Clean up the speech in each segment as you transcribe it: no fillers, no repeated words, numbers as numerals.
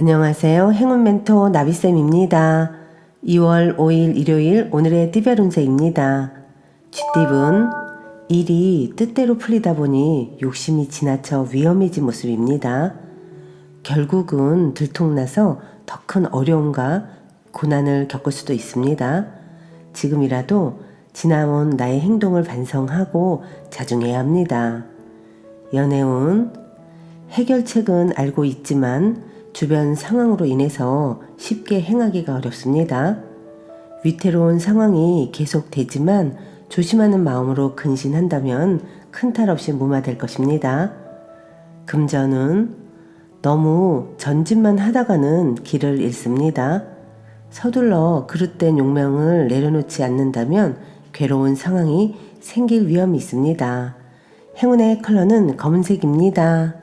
안녕하세요. 행운 멘토 나비쌤입니다. 2월 5일 일요일 오늘의 띠별 운세입니다. 쥐띠분 일이 뜻대로 풀리다 보니 욕심이 지나쳐 위험해진 모습입니다. 결국은 들통나서 더 큰 어려움과 고난을 겪을 수도 있습니다. 지금이라도 지나온 나의 행동을 반성하고 자중해야 합니다. 연애운 해결책은 알고 있지만 주변 상황으로 인해서 쉽게 행하기가 어렵습니다. 위태로운 상황이 계속되지만 조심하는 마음으로 근신한다면 큰 탈 없이 무마될 것입니다. 금전은 너무 전진만 하다가는 길을 잃습니다. 서둘러 그릇된 욕망을 내려놓지 않는다면 괴로운 상황이 생길 위험이 있습니다. 행운의 컬러는 검은색입니다.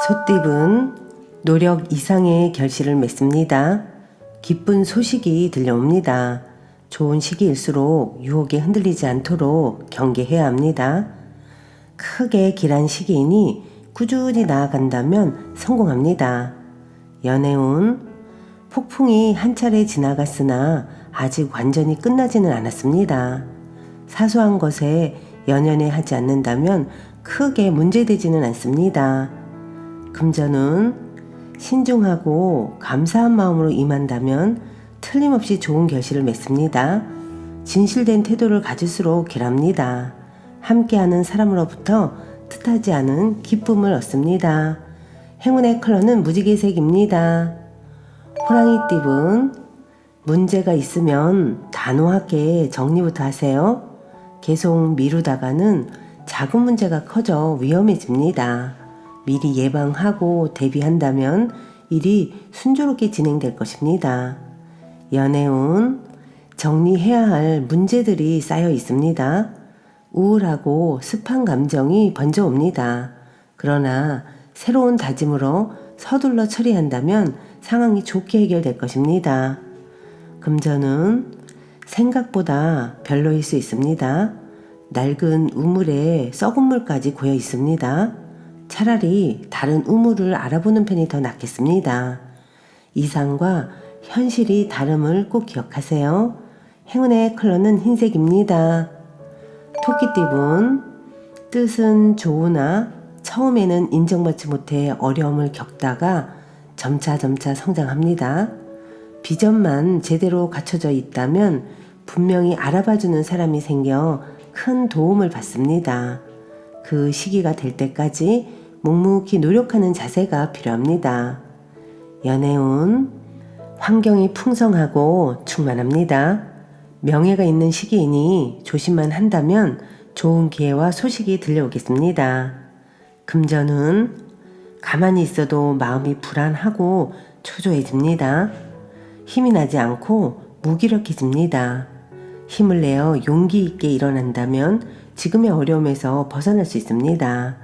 소띠분 노력 이상의 결실을 맺습니다. 기쁜 소식이 들려옵니다. 좋은 시기일수록 유혹에 흔들리지 않도록 경계해야 합니다. 크게 길한 시기이니 꾸준히 나아간다면 성공합니다. 연애운 폭풍이 한 차례 지나갔으나 아직 완전히 끝나지는 않았습니다. 사소한 것에 연연해 하지 않는다면 크게 문제되지는 않습니다. 금전은 신중하고 감사한 마음으로 임한다면 틀림없이 좋은 결실을 맺습니다. 진실된 태도를 가질수록 길합니다. 함께하는 사람으로부터 뜻하지 않은 기쁨을 얻습니다. 행운의 컬러는 무지개색입니다. 호랑이띠분 문제가 있으면 단호하게 정리부터 하세요. 계속 미루다가는 작은 문제가 커져 위험해집니다. 미리 예방하고 대비한다면 일이 순조롭게 진행될 것입니다. 연애운 정리해야 할 문제들이 쌓여 있습니다. 우울하고 습한 감정이 번져옵니다. 그러나 새로운 다짐으로 서둘러 처리한다면 상황이 좋게 해결될 것입니다. 금전은 생각보다 별로일 수 있습니다. 낡은 우물에 썩은 물까지 고여 있습니다. 차라리 다른 우물을 알아보는 편이 더 낫겠습니다. 이상과 현실이 다름을 꼭 기억하세요. 행운의 컬러는 흰색입니다. 토끼띠분 뜻은 좋으나 처음에는 인정받지 못해 어려움을 겪다가 점차 성장합니다. 비전만 제대로 갖춰져 있다면 분명히 알아봐주는 사람이 생겨 큰 도움을 받습니다. 그 시기가 될 때까지 묵묵히 노력하는 자세가 필요합니다. 연애운 환경이 풍성하고 충만합니다. 명예가 있는 시기이니 조심만 한다면 좋은 기회와 소식이 들려오겠습니다. 금전은 가만히 있어도 마음이 불안하고 초조해집니다. 힘이 나지 않고 무기력해집니다. 힘을 내어 용기 있게 일어난다면 지금의 어려움에서 벗어날 수 있습니다.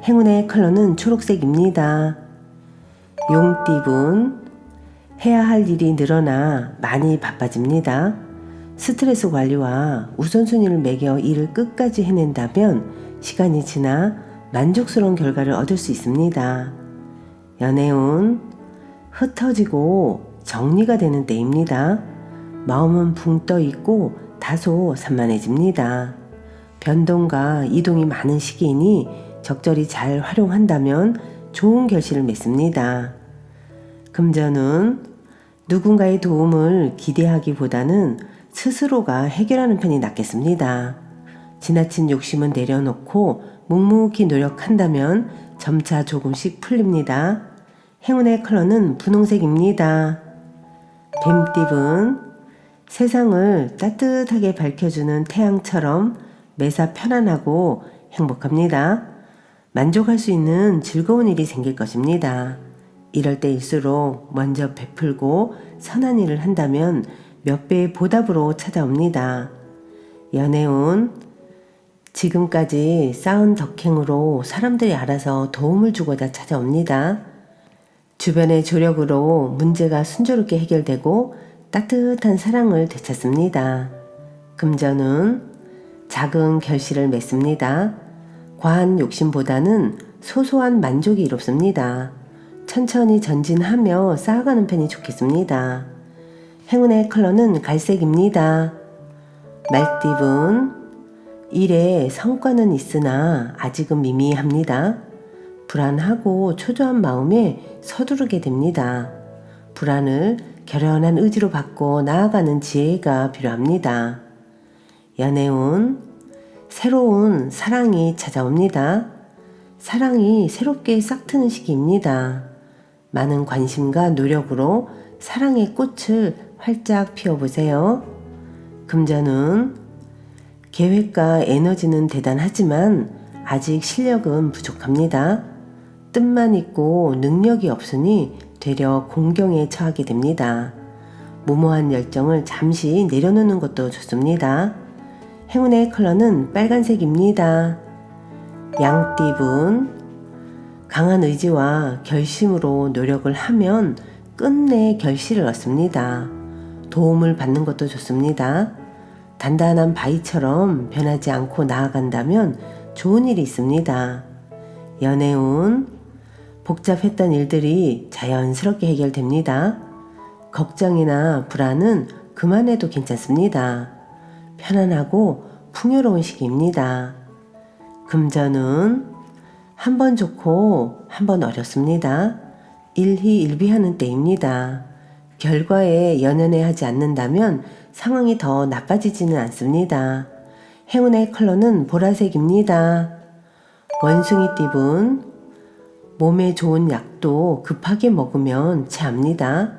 행운의 컬러는 초록색입니다. 용띠분 해야 할 일이 늘어나 많이 바빠집니다. 스트레스 관리와 우선순위를 매겨 일을 끝까지 해낸다면 시간이 지나 만족스러운 결과를 얻을 수 있습니다. 연애운 흩어지고 정리가 되는 때입니다. 마음은 붕 떠 있고 다소 산만해집니다. 변동과 이동이 많은 시기이니 적절히 잘 활용한다면 좋은 결실을 맺습니다. 금전은 누군가의 도움을 기대하기보다는 스스로가 해결하는 편이 낫겠습니다. 지나친 욕심은 내려놓고 묵묵히 노력한다면 점차 조금씩 풀립니다. 행운의 컬러는 분홍색입니다. 뱀띠분 세상을 따뜻하게 밝혀주는 태양처럼 매사 편안하고 행복합니다. 만족할 수 있는 즐거운 일이 생길 것입니다. 이럴 때일수록 먼저 베풀고 선한 일을 한다면 몇 배의 보답으로 찾아옵니다. 연애운 지금까지 쌓은 덕행으로 사람들이 알아서 도움을 주고자 찾아옵니다. 주변의 조력으로 문제가 순조롭게 해결되고 따뜻한 사랑을 되찾습니다. 금전은 작은 결실을 맺습니다. 과한 욕심보다는 소소한 만족이 이롭습니다. 천천히 전진하며 쌓아가는 편이 좋겠습니다. 행운의 컬러는 갈색입니다. 말띠분, 일에 성과는 있으나 아직은 미미합니다. 불안하고 초조한 마음에 서두르게 됩니다. 불안을 결연한 의지로 바꿔 나아가는 지혜가 필요합니다. 연애운, 새로운 사랑이 찾아옵니다. 사랑이 새롭게 싹트는 시기입니다. 많은 관심과 노력으로 사랑의 꽃을 활짝 피워보세요. 금전운, 계획과 에너지는 대단하지만 아직 실력은 부족합니다. 뜻만 있고 능력이 없으니 되려 공경에 처하게 됩니다. 무모한 열정을 잠시 내려놓는 것도 좋습니다. 행운의 컬러는 빨간색입니다. 양띠분, 강한 의지와 결심으로 노력을 하면 끝내 결실을 얻습니다. 도움을 받는 것도 좋습니다. 단단한 바위처럼 변하지 않고 나아간다면 좋은 일이 있습니다. 연애운, 복잡했던 일들이 자연스럽게 해결됩니다. 걱정이나 불안은 그만해도 괜찮습니다. 편안하고 풍요로운 시기입니다. 금전운, 한 번 좋고 한 번 어렵습니다. 일희일비하는 때입니다. 결과에 연연해하지 않는다면 상황이 더 나빠지지는 않습니다. 행운의 컬러는 보라색입니다. 원숭이띠분, 몸에 좋은 약도 급하게 먹으면 체합니다.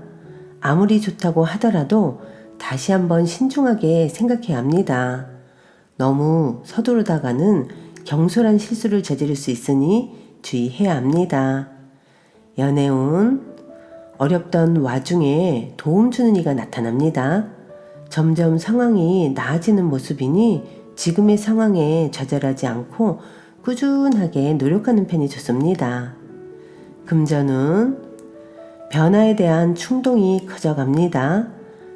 아무리 좋다고 하더라도 다시 한번 신중하게 생각해야 합니다. 너무 서두르다가는 경솔한 실수를 저지를 수 있으니 주의해야 합니다. 연애운, 어렵던 와중에 도움 주는 이가 나타납니다. 점점 상황이 나아지는 모습이니 지금의 상황에 좌절하지 않고 꾸준하게 노력하는 편이 좋습니다. 금전운, 변화에 대한 충동이 커져갑니다.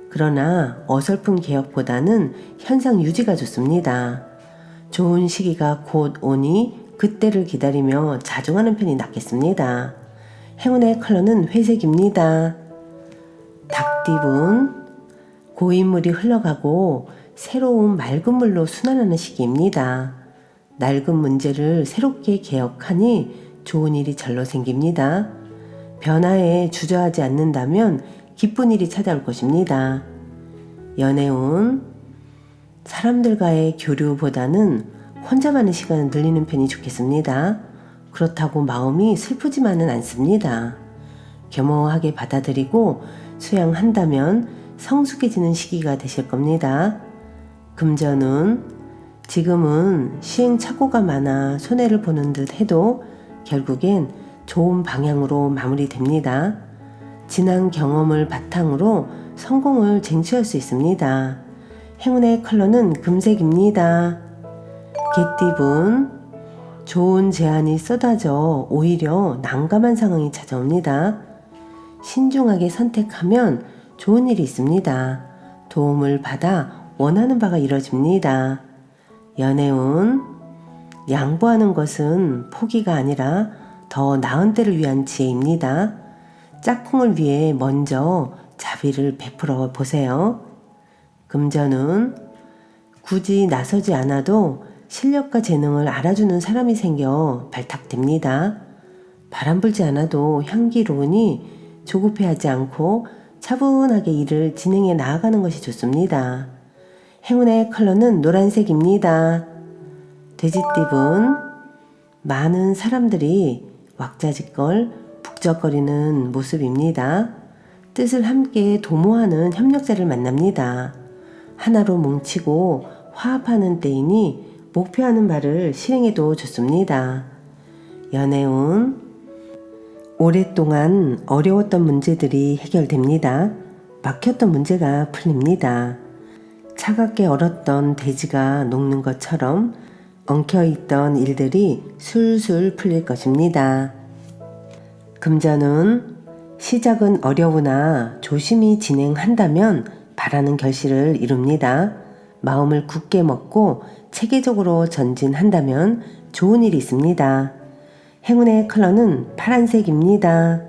그러나 어설픈 개혁보다는 현상 유지가 좋습니다. 좋은 시기가 곧 오니 그때를 기다리며 자중하는 편이 낫겠습니다. 행운의 컬러는 회색입니다. 닭띠분, 고인물이 흘러가고 새로운 맑은 물로 순환하는 시기입니다. 낡은 문제를 새롭게 개혁하니 좋은 일이 절로 생깁니다. 변화에 주저하지 않는다면 기쁜 일이 찾아올 것입니다. 연애운, 사람들과의 교류보다는 혼자만의 시간을 늘리는 편이 좋겠습니다. 그렇다고 마음이 슬프지만은 않습니다. 겸허하게 받아들이고 수양한다면 성숙해지는 시기가 되실 겁니다. 금전운, 지금은 시행착오가 많아 손해를 보는 듯 해도 결국엔 좋은 방향으로 마무리됩니다. 지난 경험을 바탕으로 성공을 쟁취할 수 있습니다. 행운의 컬러는 금색입니다. 개띠분, 좋은 제안이 쏟아져 오히려 난감한 상황이 찾아옵니다. 신중하게 선택하면 좋은 일이 있습니다. 도움을 받아 원하는 바가 이뤄집니다. 연애운, 양보하는 것은 포기가 아니라 더 나은 때를 위한 지혜입니다. 짝꿍을 위해 먼저 자비를 베풀어 보세요. 금전운, 굳이 나서지 않아도 실력과 재능을 알아주는 사람이 생겨 발탁됩니다. 바람 불지 않아도 향기로우니 조급해하지 않고 차분하게 일을 진행해 나아가는 것이 좋습니다. 행운의 컬러는 노란색입니다. 돼지띠분, 많은 사람들이 왁자지껄 북적거리는 모습입니다. 뜻을 함께 도모하는 협력자를 만납니다. 하나로 뭉치고 화합하는 때이니 목표하는 바를 실행해도 좋습니다. 연애운, 오랫동안 어려웠던 문제들이 해결됩니다. 막혔던 문제가 풀립니다. 차갑게 얼었던 대지가 녹는 것처럼 엉켜있던 일들이 술술 풀릴 것입니다. 금전운, 시작은 어려우나 조심히 진행한다면 바라는 결실을 이룹니다. 마음을 굳게 먹고 체계적으로 전진한다면 좋은 일이 있습니다. 행운의 컬러는 파란색입니다.